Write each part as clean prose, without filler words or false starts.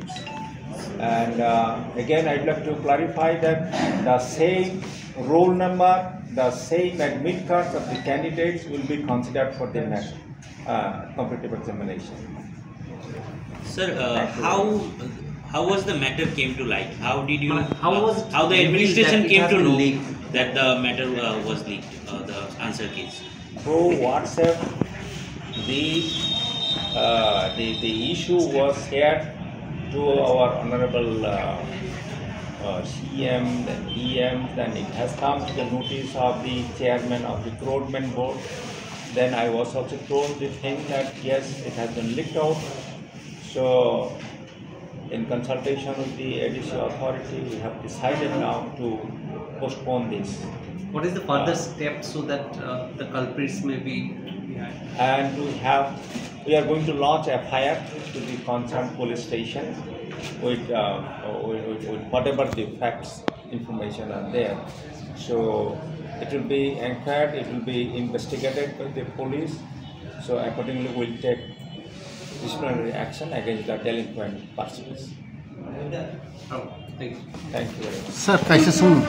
teams. And again, I'd like to clarify that the same roll number, the same admit cards of the candidates will be considered for the next competitive examination. Sir, how was the matter came to light? How did you? How the administration came to know that the matter was leaked, the answer keys? Through WhatsApp, the issue was shared to our honorable CM, then EM, then it has come to the notice of the chairman of the recruitment board. Then I was also told the thing that yes, it has been leaked out. So in consultation with the ADC authority, we have decided now to postpone this. What is the further step so that the culprits may be? And we are going to launch a FIR to the concerned police station with whatever the facts information are there. So it will be inquired, it will be investigated by the police. So accordingly, we will take disciplinary action against the delinquent persons. Thank you. Thank you very much. Sir, kaisa sung.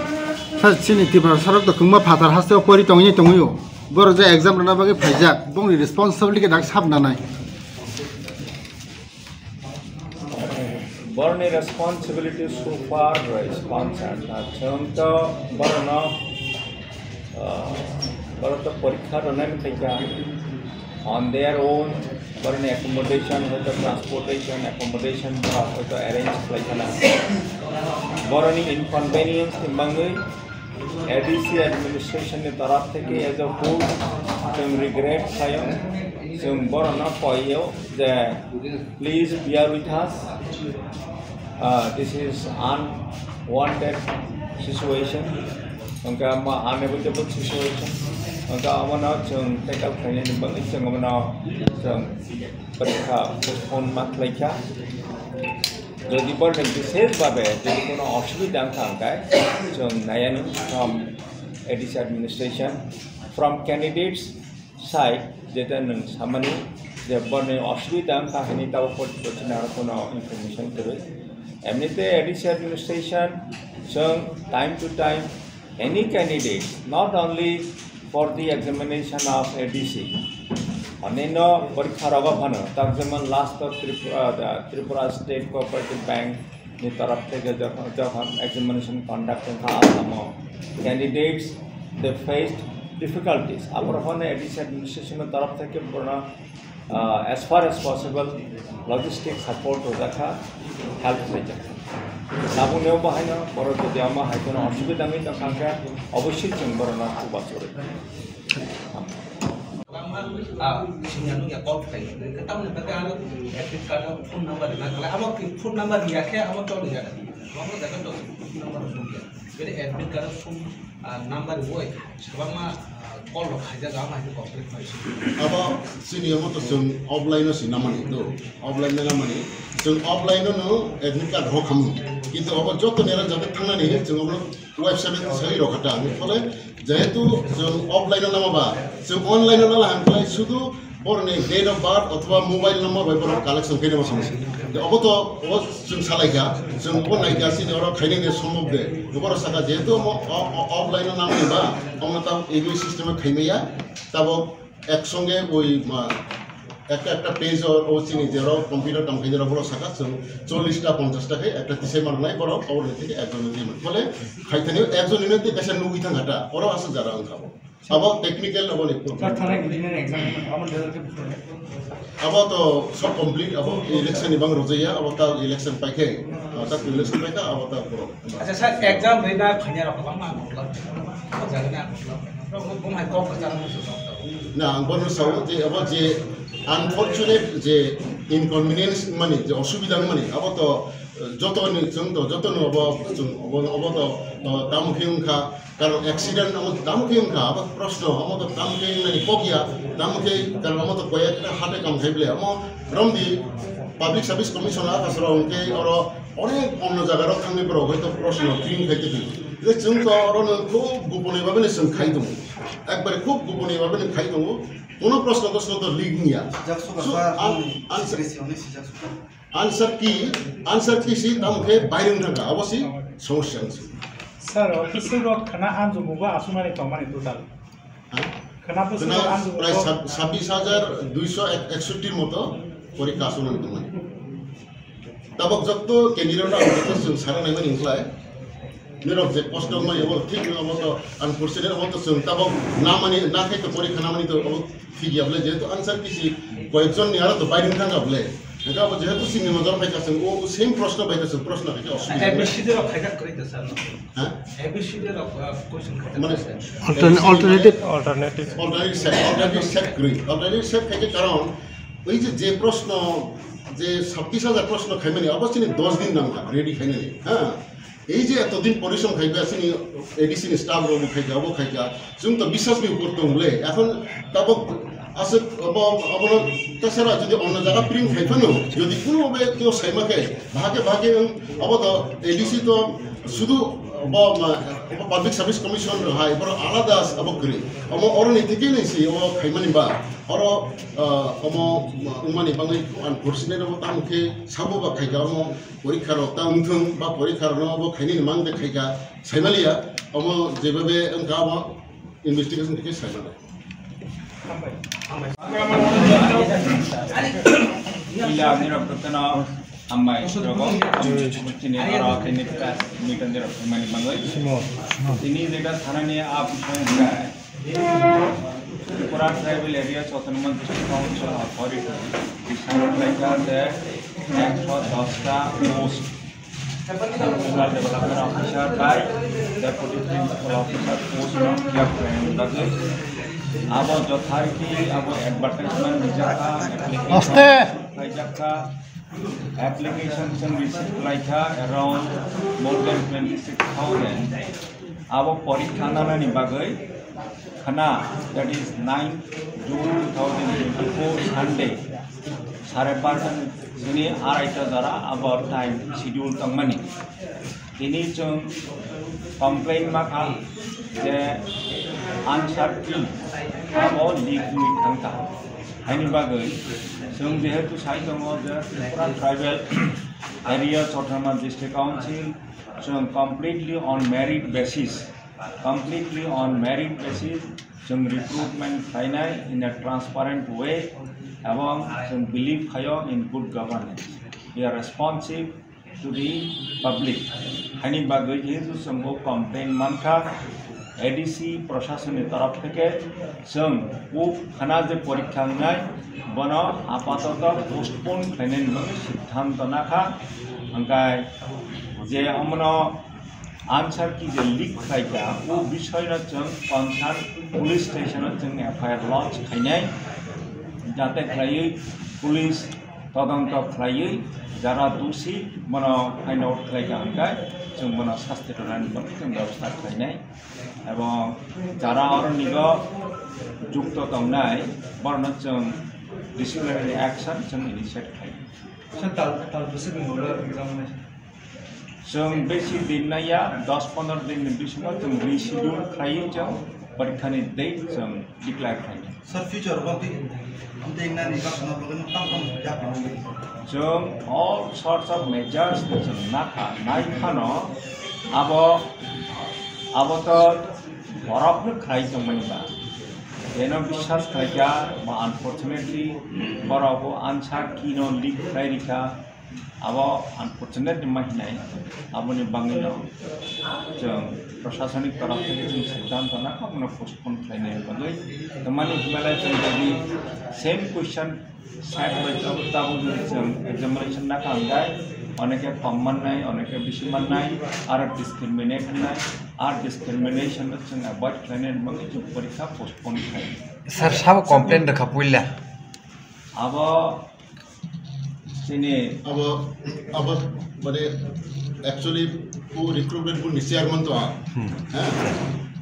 Sir, sini tiba sarok da kungma phatar haste pori tongi boro je exam rana bagi phajak bong responsibility ke dak sab na nai. Borne responsibility so far is concerned. Chonto borno borto porikha ranan kaika on their own. Borne accommodation with the transportation accommodation with the arranged like borne inconvenience timbangai ADC administration ne taraf theke as a whole some regret sayo some borna koyo that please bear with us. This is unwanted situation, unavoidable situation. Take up postpone যদি বলেন বিশেষভাবে যদি কোনো অসুবিধা থাকে from ADC administration from candidates side যেটা সামান্য যে বনে অসুবিধা কাহিনী তার উপর কোনো ইনফরমেশন দেবে এমনিতে ADC administration time to time any candidate not only for the examination of ADC अन्य परीक्षा अभाव तक जेमन last Tripura state cooperative bank नि तरफ থেকে যখন examination conduct Assam candidates they faced difficulties अपने ADC एडमिनिस्ट्रेशन तरफ থেকে पूर्ण as far as possible logistic support हो जाता हेल्प हो जाता लाबुनेও बाहायनो बर যদি आमा हायकोनो असुविधा नै तखांगा अवश्य जों बरना बासरे सिंगानु या कॉल खाई कतम ने तके आलो एडमिट कार्ड फोन नंबर ना कला हम फोन नंबर दिया के हम तो दिया हम देखो तो फोन नंबर सुन के मेरे एडमिट कार्ड फोन नंबर वो सबमा कॉल खाजा गाम है कंप्लीट फाइस अब सिनि हम तो जों ऑफलाइन से नामानि तो ऑफलाइन ना मानि जों ऑफलाइन नो एडमिट कार्ड हो खम किंतु अब जत नेरा जाते थांनानै जों अब वेबसाइट सही रखता फले जेहेतु जों ऑफलाइन नामाबा जों ऑनलाइन नाला हमफ्लाय शुद्ध बरने डेट ऑफ बर्थ अथवा मोबाइल नंबर बायबर कलेक्शन फैनो समस्या अब तो जों सालायगा जों अब नायगा सिनि और खायने ने सम्भव दे गोबर साका जेहेतु ऑफलाइन नामबा अमता एबी सिस्टम खायमेया तब एक संगे ओई একটা পেজ ও চিনি যেরা কম্পিউটার কামখাইজরা বড় সাকা 40টা 50টা কে একটা তিসে মারনাই বড় খবর থেকে একজন দিন বলে খাইতেনি একজন নিতে দেশে নুগি থাকাটা ওরা আছে যারা খাবো আবার টেকনিক্যাল বলে থানা ইঞ্জিনিয়ার एग्जाम আমার রেজাল্টকে আবার তো সব কমপ্লিট আবার ইলেকশন এবং রোজাইয়া আবার তা ইলেকশন পাইকে তা ইলেকশন পাইকা আবার তা अच्छा सर एग्जाम रेना खन्या रखला मा मतलब जागना मतलब बुम हाय कॉल करता ना आंबरनो साव जे अब जे अनफॉर्चुनेट जे इनकन्वीनियंस माने जे असुविधा माने अब तो जतन जों तो जतन अब तो दामखेंखा कारण एक्सीडेंट अब दामखेंखा अब प्रश्न अब तो दामखें नानि पकिया दामखे कारण अब तो कयेकटा हाटे काम खाइबले हम रमदि पाब्लिक सार्विस कमिशनर आकाशराव उनके और अनेक अन्य जगह थांनायफोराव हयतो प्रश्न क्लिन खाइते जे जों तो अरनो खूब गोपनै भाबे जों खाइ दङ एकबारे खूब गोपनै भाबे खाइ दङ কোনো প্রশ্ন তো লিগ নিয়া आंसर की सी तमखे बाइरिं थांगा अबसि समस्या আছে স্যার অফিসের খানা আনজুমুবা আসুমানি তমানি টোটাল খানা প্রায় 26,261 মতো পরীক্ষা আসুমানি তমানি তাবক যত কেন্দ্রীয়রা অবস্থা जों সারা নাইমান ইনক্লায় নিরব যে কষ্ট মাই অবল ঠিক অবতো আনফরচুনেট অবতো जों তাবক না মানি না খাইতো পরীক্ষা না মানি তো ফিগিয়াবলে যেহেতু আনসার কি কয়েকজন নিয়ারা তো বাইরিং থাঙ্গাবলে এটা যেহেতু সিঙ্গি নজর পাইতাছেন ও সেম প্রশ্ন পাইতাছেন প্রশ্ন থেকে অসুবিধা এবিসিডি র খাইকা করিতে স্যার হ্যাঁ এবিসিডি র কোশ্চেন মানে অল্টারনেটিভ সেট থেকে কারণ ওই যে প্রশ্ন যে 26,000 প্রশ্ন খাইমানি অবশ্যই 10 দিন নাম রেডি খাইনানি হ্যাঁ এই যে এতদিন পরিশ্রম খাইবে আসেনি এডিসিন স্টাফ রবো খাইকা অব খাইকা जों তো বিশ্বাস বি করতে হলে এখন তাবক আছে অবল তাছাড়া যদি অন্য জায়গা প্রিন্ট খাইফানো যদি কোনোভাবে কেউ সাইমাকে ভাগে অবত এডিসি তো শুধু পাবলিক সার্ভিস কমিশন হাই বড় আলাদা অবকরি অরণি থেকে নেছি ও খাইমানি বা অর উমানি বাঙালি আনফরচুনেট তামুখে সাবো বা খাইকা পরীক্ষার তামথুম বা পরীক্ষার খাইনি মাংদে খাইকা সাইমালিয়া যেভাবে ইনভেস্টিগেশন থেকে সাইমালে Ila nira pertena amai rogo ini orang ini kita meeting nira mani bangai ini jeda thanane aap shanga Tripura tribal area autonomous district council authority decided like that 110 ta post rural development officer by deputy principal officer post क्या करेंगे अब যথারীতি अब advertisement निजाका application receive लाइका around more than 26,000 अब परीक्षा नानानि बागै खाना that is 9 June 2024 Sunday 5:30 जोंनि आराइटा जारा अब टाइम शेड्यूल तंगमानि दिनै जों कमप्लेन माखा जे आनसार की अब लिग थांता हाइनि बागै जों जेहेतु साइ दङ जे Tripura tribal area autonomous district council जों completely on merit basis जों रिक्रुटमेंट खालामनाय in a transparent way এবং जों believe खायो in good governance we are responsive to the public हाइनि बागै जेहेतु जोंखौ कमप्लेन मानखा एडीसी प्रशासननि तरफ থেকে जों खाना जे परीक्षा होनाय बनो आपातत पोस्टपोन खालामनायनि सिद्धांत नाखा ओंखाय जे अमनो आंसर की जे लीक खायगा वो विषय जों कनसार्न पुलिस स्टेशन जों एफआईआर लॉन्च खालामनाय जाते खालायै पुलिस तदন্ত खालायै যারা দোষী মনো ফাইন্ড আউট খালাইকা ओंखाय जों मनो शास्ति होनानै जों व्यवस्था खालामनाय এবং যারা অরণ্য যুক্ত দंनाय বর্ণ जों डिसिप्लिनारि एक्शन जों इनिशिएट खालामो जों बेसि दिन नाया 10-15 दिन बिसिमाव जों रिशिड्यूल खालामो जों परीक्षानि डेट जों डिक्लेयार खालामो सर फ्यूचर बाकी जों all sorts of measures जों नायखानो अब तो बरफनो खालामो मोनबा बेनो विश्वास खालामगा मा अनफॉर्चुनेटली बरफो आंसार किनो लीक खालामरिखा अब अनफॉर्चुनेट महिनाय अबनि बांगिनो जों प्रशासनिक तरफ से जों सिद्धांत नाखा मनो पोस्टपोन खालामनाय बागै तमानि बेला जों जुदि सेम क्वेश्चन सेट बायताबो जों एग्जामिनेशन नाखा ओंखाय अनेके कम माननाय अनेके बेसि माननाय आरो डिस्क्रिमिनेट होनाय आरो डिस्क्रिमिनेशन जों अवॉइड खालामनाय बागै जों परीक्षा पोस्टपोन खालामो सर साब कमप्लेन रखा पुइला अब सिने अब माने एक्चुअली वो रिक्रूटमेंट को चेयरमैन तो हैं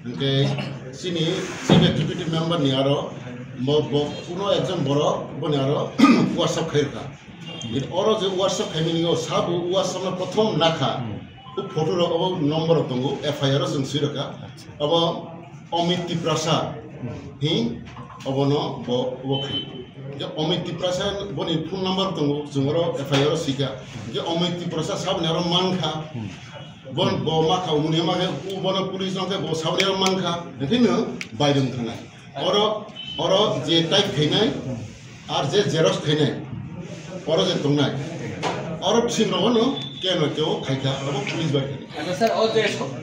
उनके सिनी चीफ एग्जीक्यूटिव मेंबर नियारो कोनो एकदम बड़ो बनियारो व्हाट्सएप खैरका और जो व्हाट्सएप खैमिनियो सब व्हाट्सएप में प्रथम नाखा वो फोटो अब नंबर दंगो एफआईआर जों सिरका अब अमित प्रसाद ही अब न बखै যে অমিত প্রসাদ বনি ফোন নাম্বার দङ जोङो FIR সিকা যে অমিত প্রসাদ সাবনার মানখা বন ব মাখা মুনি মাখা উ বন পুলিশ নকে ব সাবনার মানখা এখানে বাইরং থানায় অর যে টাইপ খাইনাই আর যে জেরক্স খাইনাই অর যে দংনাই অর সিনরগনো কেন কেউ খাইখা এবং পুলিশ বাইরে স্যার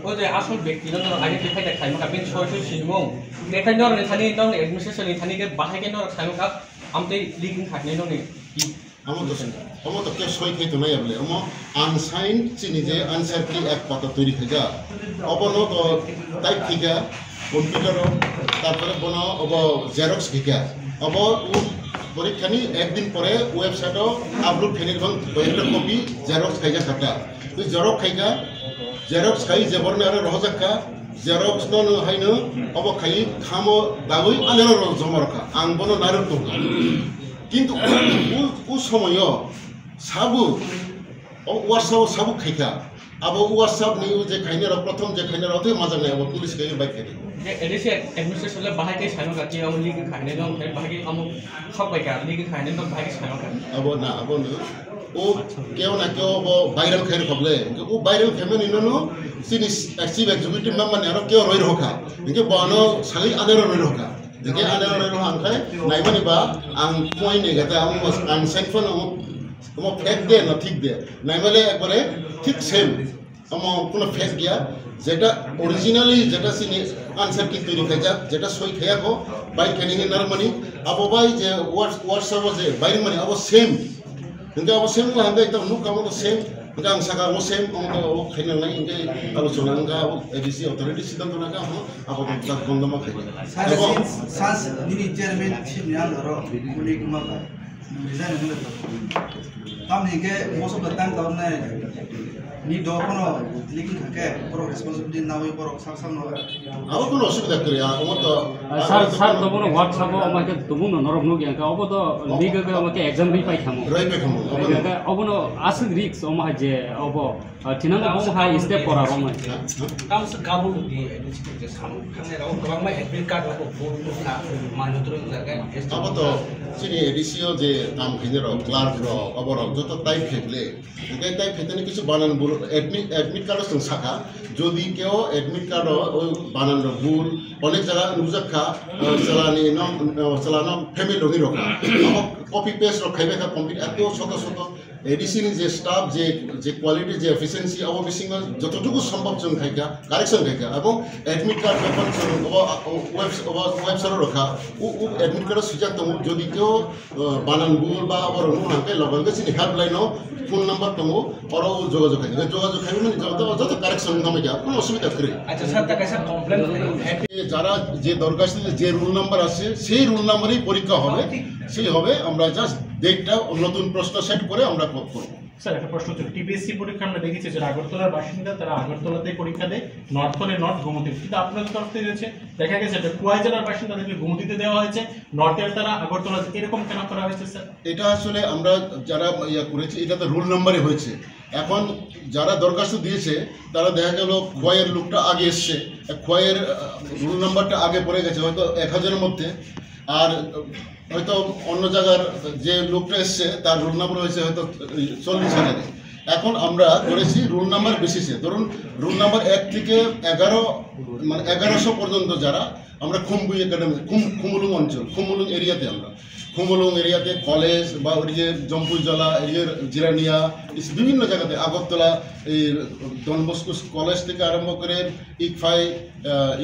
ও যে আসল ব্যক্তি ন আইডেন্টিফাই दा खाइमा बिन सय सिनमौ नेखाय नर थानि नर एडमिनिस्ट्रेशन थानि के बाहायके नर खाइमा आमते लिगिं खाखने ननि আমো তো কে সই খাইতো নাই বলে আমো আনসাইন চিনি যে আনসার কি এক পাতা তৈরি খাইগা অবনো তো টাইপ খাইগা কম্পিউটার তারপরে বনো অব জেরক্স খাইগা অব পরীক্ষানি একদিন পরে ওয়েবসাইটও আপলোড খাইনি এবং একটা কপি জেরক্স খাইগা খাটা তুই জেরক্স খাই যেবরনে আরে রহজাক্কা জেরক্স ন হাইনো অব খাই খামো দাগুই আনেরো জমা রাখা আং বনো নারক দোকা কিন্তু ও সময় সাবু ওয়াটসঅ্যাপ সাবু খাইখা আবো ওয়াটসঅ্যাপ নিউ যে খাইনার প্রথম যে খাইনার অতই মজা নাই আবো পুলিশ খাই বাইক খাই एडिसि एडमिनिस्ट्रेशन बाहायके सानो गाति आम लिगिं खाखने दं बाहायके आम सब बायका लिगिं खाखने दं बाहायके सानो गाति আবো না আবো ন ও কেউ না কেউ বাইরেল খাই খবলে ও বাইরেল খাইমে নিনো সিনিস চিফ এক্সিকিউটিভ মেম্বার আর কেউ রই রখা ইনকে বনো সালি আনের রই রখা দেখে আনের রই রখা আনখাই নাইবানি বা আং কই নে গাতা আং সাইফন ও ফেক দে না ঠিক দে নাইবালে একবারে ঠিক সেম আমো কোনো ফেক গিয়া যেটা অরিজিনালি যেটা সিনি আনসার কি তৈরি খাইজা যেটা সই খাইয়াকো বাই কেনিং নারমানি আবো বাই যে হোয়াটসঅ্যাপ যে বাইরে মানে আবো সেম কিন্তু আবো সেম না হান্দে একদম নুক আমো সেম কিন্তু আং সাকা ও সেম ও খাইনা নাই ইনকে আলোচনা আংগা এডিসি অথরিটি সিদ্ধান্ত নাকা আবো তা গন্ধমা খাইজা সাস নিনি চেয়ারম্যান চিফ নিয়াল র গুলি কুমা ডিজাইন হলে তাম নিকে মোসো বতান তাওনে নি do kono liking khake pro responsibility na hoy pro saksan no আবো কোনো অসুবিধা করি আমো তো স্যার তো বড় হোয়াটসঅ্যাপ আমাকে তুমুন নরম নগি আঙ্কা অব তো লিগ আমাকে एग्जाम বি পাই খামু রাইবে খামু অবনো আসল রিক্স ওমা যে অব थिनांगो बम हाय स्टेप करा रम काम से गाबु दि एडिसि जे साम खाने राव गोबां मा एडमिट कार्ड को फोन ना मानोत्र जागा আবো তো চিনি এডিসিও যে কাম খাইনের ক্লার্ক র অবর যত টাইপ খেলে এটাই টাইপ খেতে কিছু বানান ভুল এডমিট কার্ড সং শাখা যদি কেউ এডমিট কার্ড ওই বানান ভুল অনেক জায়গা নুজাখা চালানো ফ্যামিলি রঙি রখা আমার কপি পেস্ট রখাইবে কমপ্লিট এত শত শত এডিসিনি যে স্টাফ যে কোয়ালিটি যে এফিসিয়েন্সি আবো বিসিং যতটুকু সম্ভব जों খাইকা কারেকশন খাইকা এবং এডমিট কার্ড যখন ওয়েবসাইট রখা ও এডমিট কার্ড সুযোগ দङ যদি কেউ বানান ভুল বা আবার হাঁকে লগে চিনি হেল্পলাইনও ফোন নাম্বার দङ আর যোগাযোগ খাই যোগাযোগ খাইবে মানে যত কারেকশন নামে যা কোনো অসুবিধা করে আচ্ছা স্যার তা কাছে কমপ্লেন যারা যে দরখাস্তে যে রুল নাম্বার আছে সেই রুল নাম্বারেই পরীক্ষা হবে সেই হবে আমরা জাস্ট ডেটটা নতুন প্রশ্ন সেট করে আমরা করব স্যার একটা প্রশ্ন হচ্ছে টিপিএসসি পরীক্ষা আমরা দেখেছি যে আগরতলার বাসিন্দা তারা আগরতলাতেই পরীক্ষা দেয় নর্থ হলে নর্থ গুমতি কিন্তু আপনাদের তরফ থেকে হচ্ছে দেখা গেছে যে কুয়াই জেলার বাসিন্দাদেরকে গুমতিতে দেওয়া হয়েছে নর্থের তারা আগরতলা এরকম কেন করা হয়েছে স্যার এটা আসলে আমরা যারা ইয়া করেছি এটা তো রুল নাম্বারে হয়েছে এখন যারা দরখাস্ত দিয়েছে তারা দেখা গেল খোয়াইয়ের লোকটা আগে এসছে খোয়াইয়ের রুল নাম্বারটা আগে পড়ে গেছে হয়তো 1000-এর মধ্যে আর হয়তো অন্য জায়গার যে লোকটা এসছে তার রুল নাম্বার হয়েছে হয়তো 40,000-এ এখন আমরা করেছি রুল নাম্বার বেসিসে ধরুন রুল নাম্বার 1 থেকে 11 মানে 1100 পর্যন্ত যারা আমরা খুমবুই একাডেমি খুমুলুং অঞ্চল খুমুলুং এরিয়াতে আমরা খুমুলুং এরিয়াতে কলেজ বা ওইদিকে জম্পুইজলা এরিয়ার জিরানিয়া বিভিন্ন জায়গাতে আগরতলা এই ডন বস্কো কলেজ থেকে আরম্ভ করে ইকফাই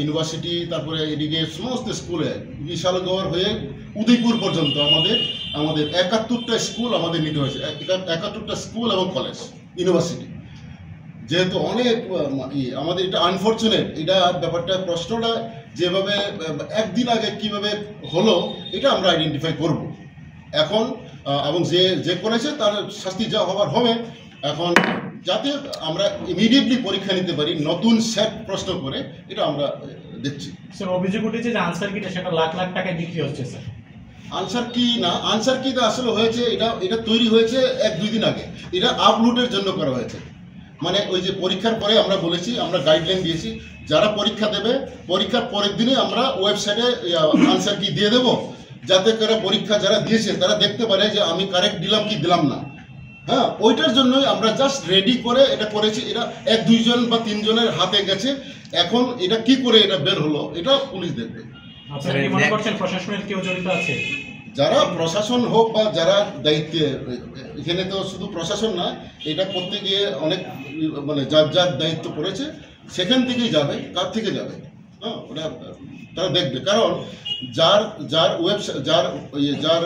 ইউনিভার্সিটি তারপরে এদিকে সমস্ত স্কুলে বিশালগড় হয়ে উদয়পুর পর্যন্ত আমাদের 71টা স্কুল আমাদের নিতে হয়েছে 71টা স্কুল এবং কলেজ ইউনিভার্সিটি যেহেতু অনেক আমাদের এটা আনফর্চুনেট এটা ব্যাপারটা প্রশ্নটা যেভাবে একদিন আগে কিভাবে হলো এটা আমরা আইডেন্টিফাই করব এখন এবং যে করেছে তার শাস্তি যা হবার হবে এখন যাতে আমরা ইমিডিয়েটলি পরীক্ষা নিতে পারি নতুন সেট প্রশ্ন করে এটা আমরা দেখছি স্যার অভিযোগ উঠেছে যে আনসার কিটা সেটা লাখ লাখ টাকায় বিক্রি হচ্ছে স্যার আনসার কি না আনসার কি আসলে হয়েছে এটা তৈরি হয়েছে 1-2 দিন আগে এটা আপলোডের জন্য করা হয়েছে মানে ওই যে পরীক্ষার পরে আমরা বলেছি আমরা গাইডলাইন দিয়েছি যারা পরীক্ষা দেবে পরীক্ষার পরের দিনে আমরা ওয়েবসাইটে আনসার কি দিয়ে দেবো যাতে করে পরীক্ষা যারা দিয়েছে তারা দেখতে পারে যে আমি কারেক্ট দিলাম কি দিলাম না। হ্যাঁ, ওইটার জন্যই আমরা জাস্ট রেডি করে এটা করেছি। এটা 1-2 জন বা 3 জনের হাতে গেছে। এখন এটা কি করে এটা বের হলো এটা পুলিশ দেখবে। আপনারা কি মনে করছেন প্রশাসনের কেউ জড়িত আছে? যারা প্রশাসন হোক বা যারা দায়িত্বে, এখানে তো শুধু প্রশাসন না, এটা করতে গিয়ে অনেক মানে যার যার দায়িত্ব পড়েছে সেখান থেকেই যাবে। কার থেকে যাবে? হ্যাঁ, ওটা তারা দেখবে। কারণ যার যার ওয়েবসাইট যার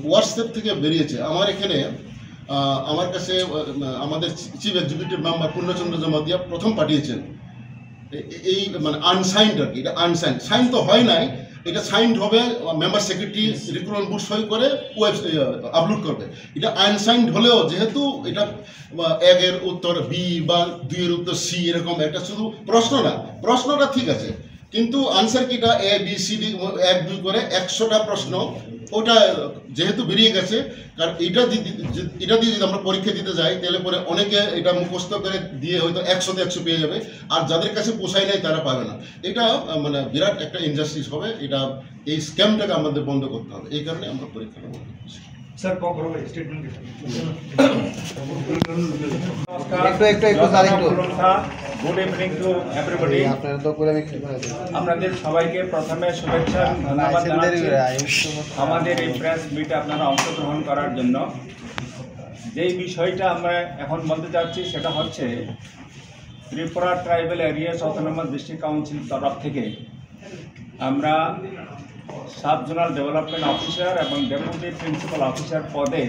হোয়াটসঅ্যাপ থেকে বেরিয়েছে, আমার এখানে আমার কাছে আমাদের চিফ এক্সিকিউটিভ মেম্বার পূর্ণচন্দ্র জমাতিয়া প্রথম পাঠিয়েছেন এই মানে আনসাইন্ড আর কি। এটা আনসাইন্ড, সাইন তো হয় নাই, এটা সাইন্ড হবে, মেম্বার সেক্রেটারি রিক্রুটমেন্ট বোর্ড সই করে আপলোড করবে। এটা আনসাইন্ড হলেও যেহেতু এটা 1 এর উত্তর বি বা 2 এর উত্তর সি এরকম একটা শুধু প্রশ্ন না, প্রশ্নটা ঠিক আছে কিন্তু আনসার কিটা এ বি সি ডি 1-2 করে 100টা প্রশ্ন ওটা যেহেতু বেরিয়ে গেছে। কারণ এটা দিয়ে যদি আমরা পরীক্ষা দিতে যাই তাহলে পরে অনেকে এটা মুখস্থ করে দিয়ে হয়তো 100তে 100 পেয়ে যাবে, আর যাদের কাছে পোষায় নাই তারা পাবে না। এটা মানে বিরাট একটা ইনজাস্টিস হবে। এটা এই স্ক্যামটাকে আমাদের বন্ধ করতে হবে, এই কারণে আমরা পরীক্ষাটা বন্ধ করছি। স্যার কখন statement good evening to everybody. আপনাদের সবাইকে প্রথমে শুভেচ্ছা ধন্যবাদ জানাচ্ছি আমাদের এই প্রেস মিটে আপনারা অংশগ্রহণ করার জন্য। যেই বিষয়টা আমরা এখন বলতে যাচ্ছি সেটা হচ্ছে Tripura tribal areas autonomous district council তরফ থেকে আমরা সাব জোনাল ডেভেলপমেন্ট অফিসার এবং ডেপুটি প্রিন্সিপাল অফিসার পদে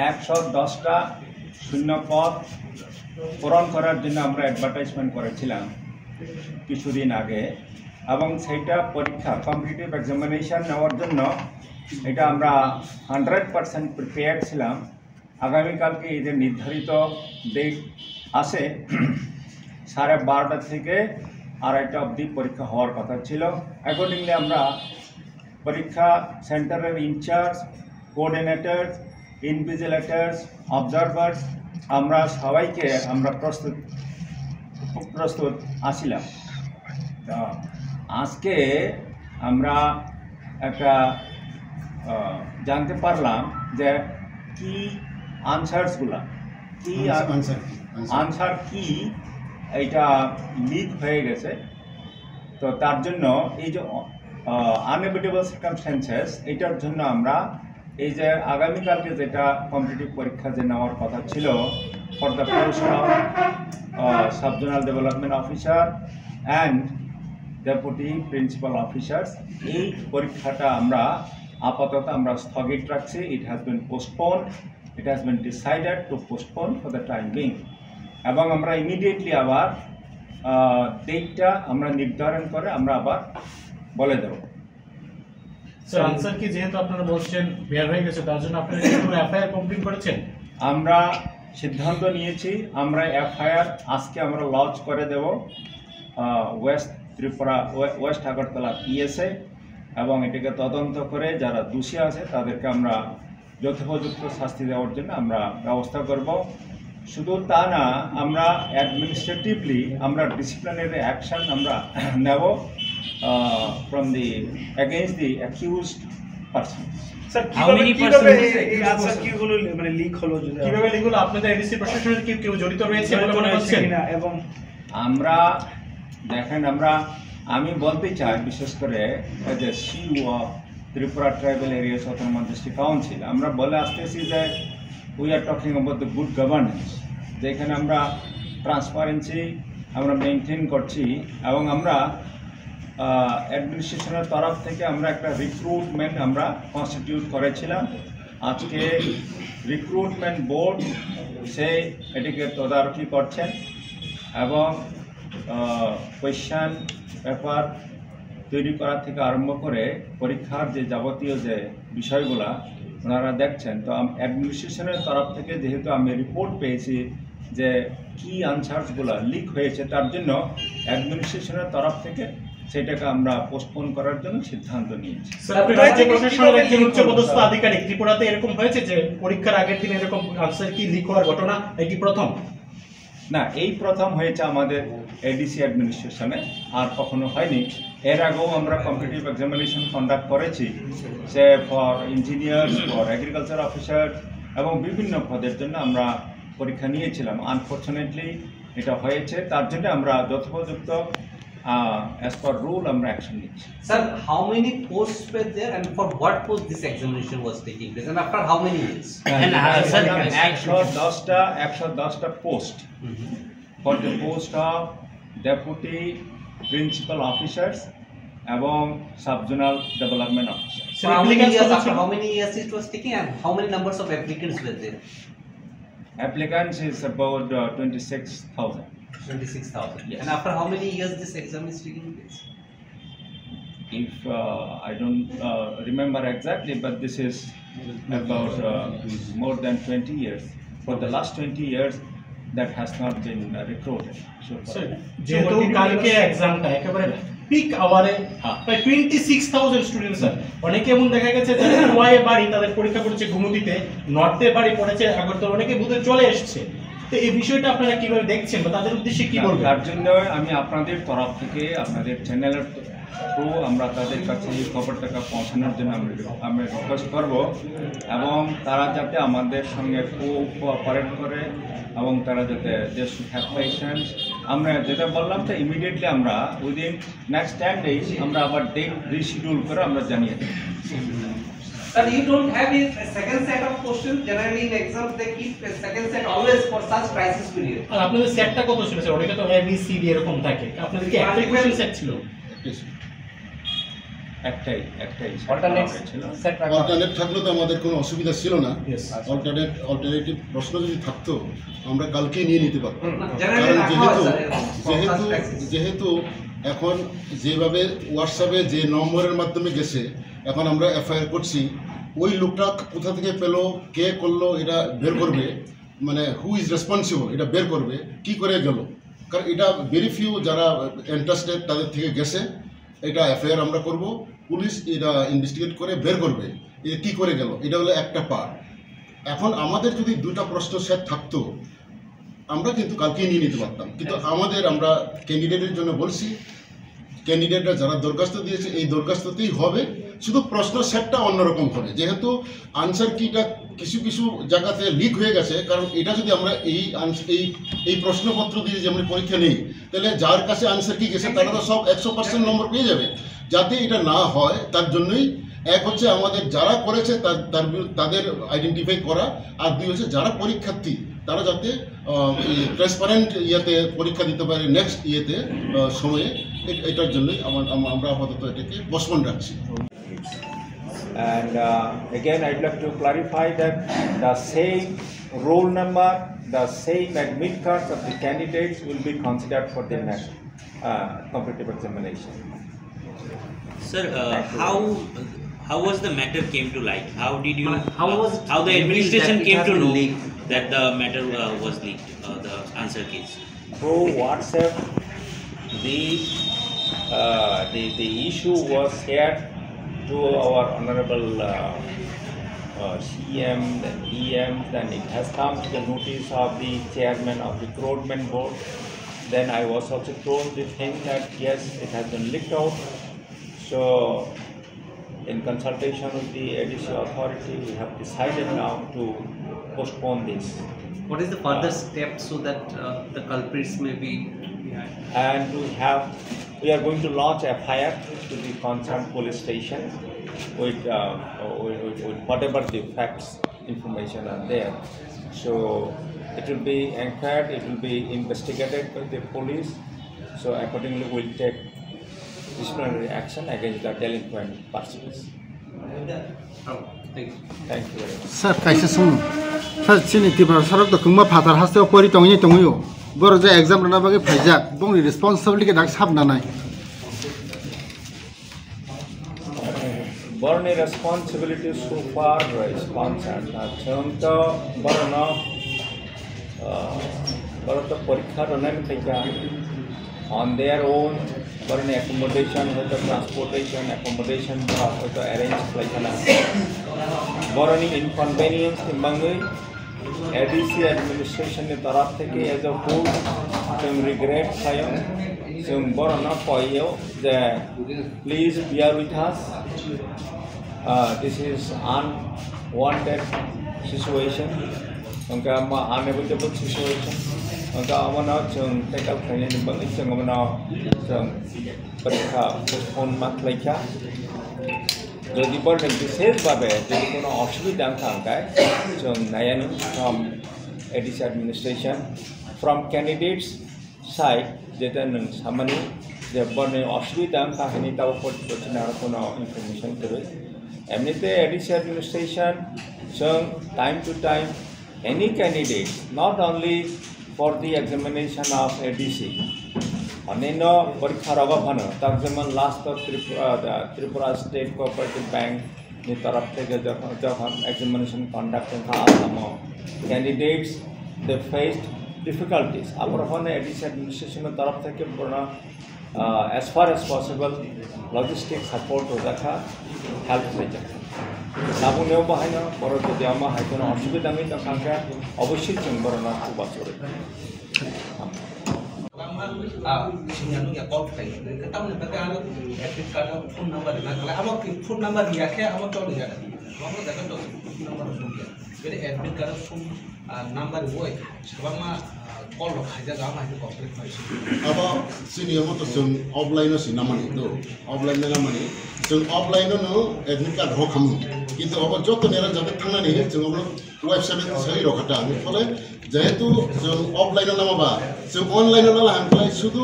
110টা শূন্য পদ পূরণ করার জন্য আমরা অ্যাডভার্টাইজমেন্ট করেছিলাম কিছুদিন আগে, এবং সেইটা পরীক্ষা কম্পিটিটিভ এক্সামিনেশান নেওয়ার জন্য এটা আমরা 100% প্রিপেয়ার ছিলাম। আগামীকালকে এই যে নির্ধারিত ডেট আসে 12:30 থেকে 2:30 অবধি পরীক্ষা হওয়ার কথা ছিল। অ্যাকর্ডিংলি আমরা পরীক্ষা সেন্টারের ইনচার্জ, কোঅর্ডিনেটরস, ইনভিজিলেটরস, অবজারভার্স আমরা সবাইকে আমরা প্রস্তুত আসিলাম। আজকে আমরা একটা জানতে পারলাম যে কি আনসারসগুলা কি আনসার কি এইটা লিক হয়ে গেছে। তো তার জন্য এই যে আনএভিটেবল সার্কামস্ট্যান্সেস, এটার জন্য আমরা এই যে আগামীকালকে যেটা কম্পিটিটিভ পরীক্ষা যে নেওয়ার কথা ছিল for the position of sub zonal development officer and deputy principal officers, এই পরীক্ষাটা আমরা আপাতত আমরা স্থগিত রাখছি। It has been postponed, it has been decided to postpone for the time being, এবং আমরা ইমিডিয়েটলি আবার ডেটটা আমরা নির্ধারণ করে আমরা আবার বলে দেব। স্যার আনসার কি যেহেতু আপনারা বলছেন বের হয়ে গেছে তার জন্য আপনারা কি কোনো এফআইআর কমপ্লিট করেছেন? আমরা সিদ্ধান্ত নিয়েছি আমরা এফআইআর আজকে আমরা লঞ্চ করে দেব ওয়েস্ট আগরতলা পিএসএ, এবং এটাকে তদন্ত করে যারা দোষী আছে তাদেরকে আমরা যথোপযুক্ত শাস্তি দেওয়ার জন্য আমরা ব্যবস্থা করব। শুধু তা না, আমরা অ্যাডমিনিস্ট্রেটিভলি আমরা ডিসিপ্লিনারি অ্যাকশন আমরা নেব from the against the accused person. Sir কিভাবে এই আনসার কিগুলো মানে লিক হলো, কিভাবে লিক হলো? আপনাদের এডিসি প্রশাসনের কি কেউ জড়িত রয়েছে বলে মনে হচ্ছে না? এবং আমরা দেখেন আমি বলতে চাই বিশেষ করে as a CEO of Tripura tribal areas autonomous district council আমরা বলে আসতেছি যে we are talking about the good governance, যেখানে আমরা ট্রান্সপারেন্সি আমরা মেনটেন করছি, এবং আমরা অ্যাডমিনিস্ট্রেশনের তরফ থেকে আমরা একটা রিক্রুটমেন্ট আমরা কনস্টিটিউট করেছিলাম। আজকে রিক্রুটমেন্ট বোর্ড সে এটিকে তদারকি করছেন এবং কোয়েশ্চান পেপার তৈরি করা থেকে আরম্ভ করে পরীক্ষার যে যাবতীয় যে বিষয়গুলা ওনারা দেখছেন। তো অ্যাডমিনিস্ট্রেশনের তরফ থেকে যেহেতু আমি রিপোর্ট পেয়েছি যে কি আনসারসগুলো লিক হয়েছে, তার জন্য অ্যাডমিনিস্ট্রেশনের তরফ থেকে সেটাকে আমরা পোস্টপোন করার জন্য সিদ্ধান্ত নিয়েছি। রাজ্য প্রশাসনের একজন উচ্চপদস্থ আধিকারিক ত্রিপুরাতে এরকম হয়েছে যে পরীক্ষার আগের দিন এরকম আনসার কি লিক হওয়ার ঘটনা এটি প্রথম? না এই প্রথম হয়েছে আমাদের এডিসি অ্যাডমিনিস্ট্রেশনে, আর কখনো হয়নি। এর আগেও আমরা কম্পিটিটিভ এক্সামিনেশন কন্ডাক্ট করেছি, সে for engineers, for agriculture officer এবং বিভিন্ন পদের জন্য আমরা পরীক্ষা নিয়েছিলাম। আনফর্চুনেটলি এটা হয়েছে, তার জন্য আমরা যথোপযুক্ত as per rule আমরা অ্যাকশন নিচ্ছি। Sir, how many posts were there and for what post this examination was taking place and after how many years? And sir, 110টা post for the post of deputy principal officers এবং subzonal development officers. So after how many years it was taking and how many numbers of applicants were there? Applicants is about 26,000. 26,000. Yes. And after how many years this exam is taking place? If I don't remember exactly, but this is about more than 20 years. For the last 20 years, that has not been recruited. যেহেতু কালকে এক্সামটা একেবারে pick আওয়ারে প্রায় 26,000 student sir, অনেকে এমন দেখা গেছে যাদের ওয়াই বাড়ি তাদের পরীক্ষা করেছে ঘুমুতিতে, নর্থে বাড়ি পড়েছে আগরতলা, অনেকে বুঝে চলে এসছে। তো এই বিষয়টা আপনারা কিভাবে দেখছেন বা তাদের উদ্দেশ্যে কি বলবেন? তার জন্য আমি আপনাদের তরফ থেকে, আপনাদের চ্যানেলের থ্রু আমরা তাদের কাছে এই খবরটাকে পৌঁছানোর জন্য আমি রিকোয়েস্ট করব, এবং তারা যাতে আমাদের সঙ্গে কোঅপারেট করে এবং তারা যাতে দে শুড হ্যাভ পেশেন্স। আমরা যেটা বললাম তো ইমিডিয়েটলি আমরা উইদিন নেক্সট 10 days আমরা আবার ডেট রিশিডিউল করে আমরা জানিয়ে দেব। Sir, you don't have a second set of questions. Generally in exams they keep a second set always for such crisis period. আর আপনাদের সেটটা কত ছিল স্যার? অনেকে তো এ বি সি ডি এরকম থাকে, আপনাদের কি একটা কোশ্চেন সেট ছিল? একটাই অল্টারনেট থাকলে তো আমাদের কোনো অসুবিধা ছিল না। অল্টারনেটিভ প্রশ্ন যদি থাকতো আমরা কালকেই নিয়ে নিতে পারতাম, কারণ যেহেতু এখন যেভাবে হোয়াটসঅ্যাপে যে নম্বরের মাধ্যমে গেছে, এখন আমরা এফআইআর করছি, ওই লোকটা কোথা থেকে পেলো, কে করলো, এটা বের করবে, মানে হু ইজ রেসপন্সিবল এটা বের করবে, কি করে গেল, কারণ এটা ভেরি ফিউ যারা ইন্টারেস্টেড তাদের থেকে গেছে, এটা এফআইআর আমরা করব, পুলিশ এটা ইনভেস্টিগেট করে বের করবে এটা কী করে গেল। এটা হলো একটা পার্ট। এখন আমাদের যদি দুটা প্রশ্ন সেট থাকতো আমরা কিন্তু কালকেই নিয়ে নিতে পারতাম, কিন্তু আমরা ক্যান্ডিডেটের জন্য বলছি, ক্যান্ডিডেটরা যারা দরখাস্ত দিয়েছে এই দরখাস্ততেই হবে, শুধু প্রশ্ন সেটটা অন্যরকম হবে, যেহেতু আনসার কিটা কিছু কিছু জায়গাতে লিক হয়ে গেছে। কারণ এটা যদি আমরা এই প্রশ্নপত্র দিয়ে যে আমরা পরীক্ষা নিই, তাহলে যার কাছে আনসার কি গেছে তারা তো সব 100% নম্বর পেয়ে যাবে। যাতে এটা না হয় তার জন্যই এক হচ্ছে আমাদের যারা করেছে তাদের আইডেন্টিফাই করা, আর দুই হচ্ছে যারা পরীক্ষার্থী তারা যাতে ট্রান্সপারেন্ট ইয়েতে পরীক্ষা দিতে পারে নেক্সট সময়ে, এটার জন্যই আমরা আপাতত এটাকে পোস্টপোন রাখছি। And again, I'd like to clarify that the same roll number, the same admit cards of the candidates will be considered for the next competitive examination. Sir, how was the matter came to light? How did you? How the administration came to know that the matter was leaked, the answer keys? Through WhatsApp, the issue was shared to our honorable CM, then EM, then it has come to the notice of the chairman of the recruitment board. Then I was also told the thing that yes, it has been leaked out. So in consultation with the ADC authority, we have decided now to postpone this. What is the further step so that the culprits may be? And we are going to launch a FIR to the concerned police station with whatever the facts information are there. So it will be inquired, it will be investigated by the police. So accordingly, we'll take disciplinary action against the delinquent persons. Thank you very much. Sir, kaisa sunu. Sir, sini tiba sarok to kungma phatar haste opori tongi tongiyo. Boro je exam rana bagi phaijak, bong responsibility ke dak sab na nai. Borne responsibility so far is concerned. Chonto borno boroto porikha ranan kaika on their own. Borne accommodation, transportation, accommodation, arrange like that. Borne inconvenience in Bangai, ADC administration की तरफ से as a whole जों regret खायो जों बरना पयो जे please bear with us this is unwanted situation उनका अनएवोइडेबल सिचुएशन उनका अमना जों टेकल खायनि बंगै जों अमना जों परीक्षा पोस्टपोन माख्लायखा যদি বলেন বিশেষভাবে যদি কোনো অসুবিধা থাকায় जों नायानो from ADC administration from candidates side जेटा नों सामानि जे बने असुविधा थाहैनि ताव पटना कोनो इनफरमेशन करे एमनिते एडीसी एडमिनिस्ट्रेशन जों time to time any candidates not only for the examination of ADC अन्य परीक्षा अभाव तक जेमन last Tripura state cooperative bank की तरफ से जब examination conduct Assam candidates they faced difficulties अब एडीसी एडमिनिस्ट्रेशन तरफ से पूर्ण as far as possible logistic support हो जाखा हेल्प हो जाखा लाबुनेव बाहायनो बर जदि आमा हायकोनो असुविधा नहीं तखांखा अवश्य जों बरना खुबासुरे सिंगानु या कॉल खाई कतम ने पता आलो एडमिट कार्ड फोन नंबर ना कला आमक फोन नंबर दिया के आमक चल गया हम देखो तो फोन नंबर सुन गया फिर एडमिट कार्ड फोन नंबर वो सबमा कॉल खाई जा गामा है कंप्लीट फाइल अब सिनियर मत जों ऑफलाइन सि नामानि तो ऑफलाइन ना माने जों ऑफलाइन नो एडमिट कार्ड हो खामु किंतु अब जत नेरा जाते थांनानै जों अब वेबसाइट सही रखता फले जेहेतु जों ऑफलाइन नामाबा जों ऑनलाइन नाला हमफ्लाय शुद्ध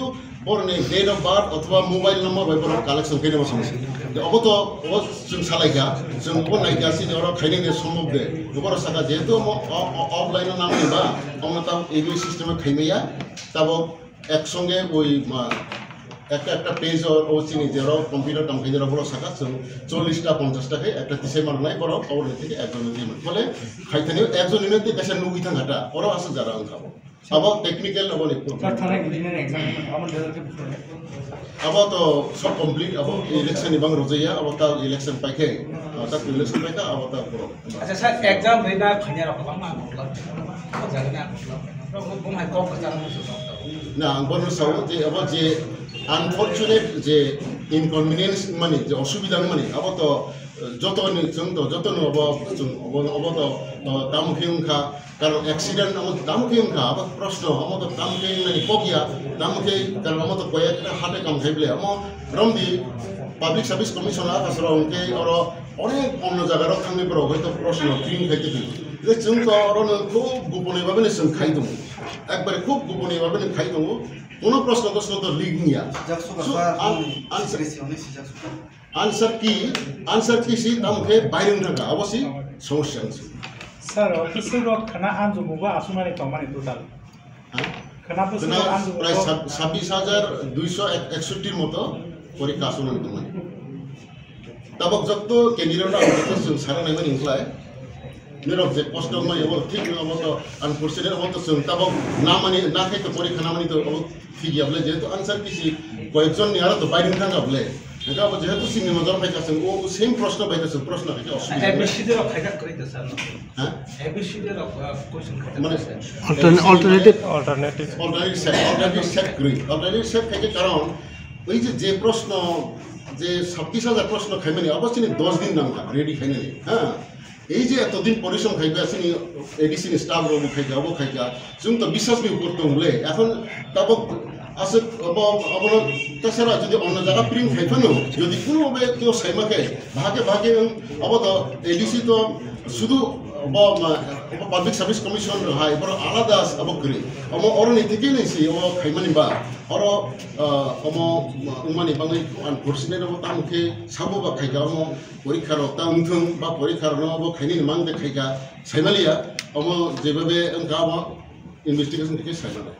बरने डेट ऑफ बर्थ अथवा मोबाइल नंबर बायबर कलेक्शन केने समस्या अब तो अब जों सालायगा जों अब नायगा सिनि और खायने सम्भव दे गोबर साका जेहेतु ऑफलाइन नामबा हमता एबी सिस्टम खायमेया तब एक संगे ओई একটা পেজ ও চিনি যে কম্পিউটার কাম খাইজরা বড় শাখা 40টা 50টা কে একটা তিসে মার নাই বড় খবর থেকে একজন দিয়ে বলে খাইতে নিও একজন নিতে দেশের নুই থাকাটা ওরা আছে যারা খাবো আবার টেকনিক্যাল আবার থানা ইঞ্জিনিয়ারিং एग्जाम আমার রেজাল্ট আবার তো সব কমপ্লিট আবার ইলেকশন এবং রোজাইয়া আবার তা ইলেকশন পাইকে তা ইলেকশন পাইকা আবার তা পুরো আচ্ছা স্যার एग्जाम রেনা খাইয়া রাখলাম না मतलब জায়গা না बुमाय कॉल का ना बनो साव जे अब जे अनफॉर्चुनेट जे इनकन्वीनियंस माने जे असुविधा माने अब तो जतन जों तो जतन अब तो तामुखेंखा कारण एक्सीडेंट अब तामुखेंखा अब प्रश्न अब तो तामुखे नानि पकिया तामुखे कारण अब तो कयेकटा हाटे काम खाइबले हम रमदि पाब्लिक सार्विस कमिशनार आसरा उनके और अनेक अन्य जगह थांने पर हयतो प्रश्न क्लिन खाइते जे जों तो अरनो खूब गोपने भाबे जों खाइ दङ एकबारे खूब गोपने भाबे खाइ दङ কোনো প্রশ্ন তো লিগ নিয়া आंसर की सी तामुखे বাইরে থাকা অবশ্যই সমস্যা আছে স্যার অফিসের খানা আনজু মুবা আসুমানি কমানি টোটাল খানা প্রায় 26261 এর মতো পরীক্ষা আসুমানি কমানি তাবক যত কেন্দ্রীয়রা অবস্থা সারা নাইমান ইনক্লায় निरब जे पोस्ट में अब ठीक अब तो अनफॉर्चुनेट अब तो जों तब ना माने ना खाय तो परीक्षा ना माने तो अब ठीक याबले जेहेतु आंसर किसी कयेकजन नियारा तो बाइरिं थांगाबले एका अब जेहेतु सिंनि नजर फायका जों ओ सेम प्रश्न फायका जों प्रश्न खायका असुबिदा एबीसीडी रो खायका करित सर हां एबीसीडी रो क्वेश्चन खायका माने अल्टरनेटिव सेट खायके कारण ओइ जे प्रश्न जे 26000 प्रश्न खायमाने अवश्य 10 दिन नांगा रेडी खायने हां এই যে এতদিন পরিশ্রম খাইবে আসেনি এডিসি স্টাফ রবো খাইকা অব খাইকা जों তো বিশ্বাস বি করতে হলে এখন তব আছে অবন তাছাড়া যদি অন্য জায়গা প্রিন্ট খাইফানো যদি কোনোভাবে কেউ সাইমাকে ভাগে ভাগে অব তো এডিসি তো শুধু পাবলিক সার্ভিস কমিশন হাই বড় আলাদা অব করে অম অরনি থেকে নেছি ও খাইমানি বা অর অম উমানি বাঙাই আনফরচুনেট অব তামকে সাবো বা খাইকা অম পরীক্ষার তামথং বা পরীক্ষার নব খাইনি মান দেখাইকা সাইমালিয়া অম যেভাবে গাওয়া ইনভেস্টিগেশন থেকে সাইমালে